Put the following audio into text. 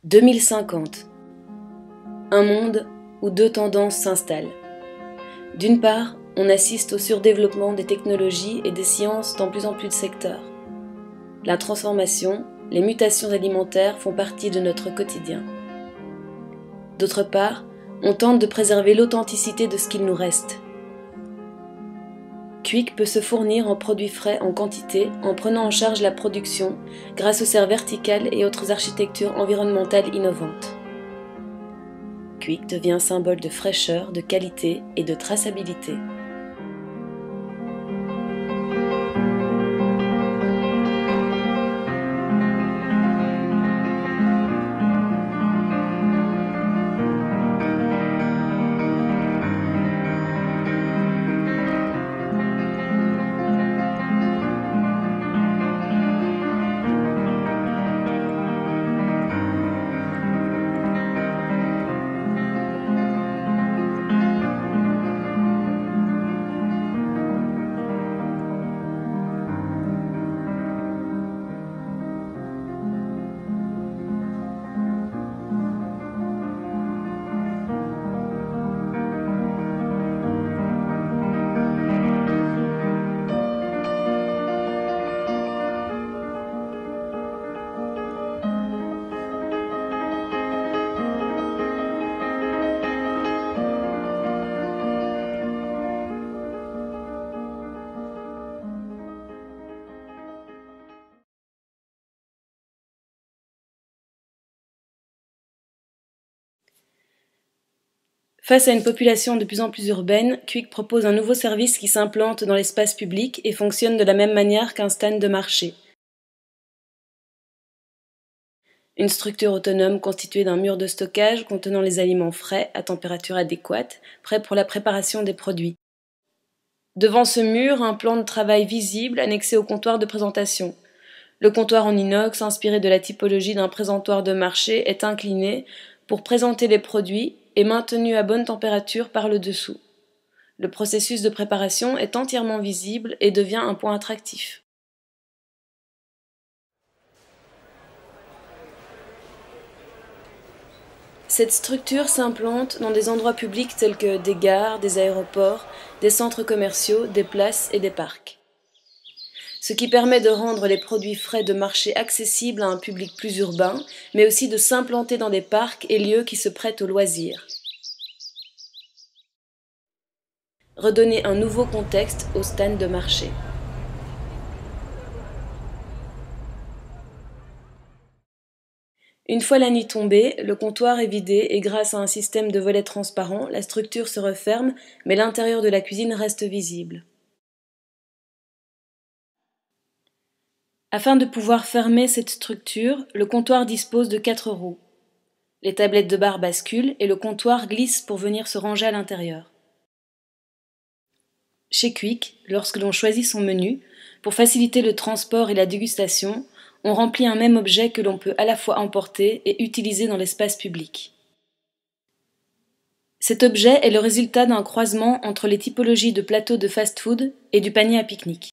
2050. Un monde où deux tendances s'installent. D'une part, on assiste au surdéveloppement des technologies et des sciences dans plus en plus de secteurs. La transformation, les mutations alimentaires font partie de notre quotidien. D'autre part, on tente de préserver l'authenticité de ce qu'il nous reste. Kwik peut se fournir en produits frais en quantité en prenant en charge la production grâce aux serres verticales et autres architectures environnementales innovantes. Kwik devient symbole de fraîcheur, de qualité et de traçabilité. Face à une population de plus en plus urbaine, Kwik propose un nouveau service qui s'implante dans l'espace public et fonctionne de la même manière qu'un stand de marché. Une structure autonome constituée d'un mur de stockage contenant les aliments frais à température adéquate, prêts pour la préparation des produits. Devant ce mur, un plan de travail visible annexé au comptoir de présentation. Le comptoir en inox, inspiré de la typologie d'un présentoir de marché, est incliné pour présenter les produits et maintenu à bonne température par le dessous. Le processus de préparation est entièrement visible et devient un point attractif. Cette structure s'implante dans des endroits publics tels que des gares, des aéroports, des centres commerciaux, des places et des parcs. Ce qui permet de rendre les produits frais de marché accessibles à un public plus urbain, mais aussi de s'implanter dans des parcs et lieux qui se prêtent aux loisirs. Redonner un nouveau contexte aux stands de marché. Une fois la nuit tombée, le comptoir est vidé et grâce à un système de volets transparents, la structure se referme, mais l'intérieur de la cuisine reste visible. Afin de pouvoir fermer cette structure, le comptoir dispose de 4 roues. Les tablettes de bar basculent et le comptoir glisse pour venir se ranger à l'intérieur. Chez Kwik, lorsque l'on choisit son menu, pour faciliter le transport et la dégustation, on remplit un même objet que l'on peut à la fois emporter et utiliser dans l'espace public. Cet objet est le résultat d'un croisement entre les typologies de plateaux de fast-food et du panier à pique-nique.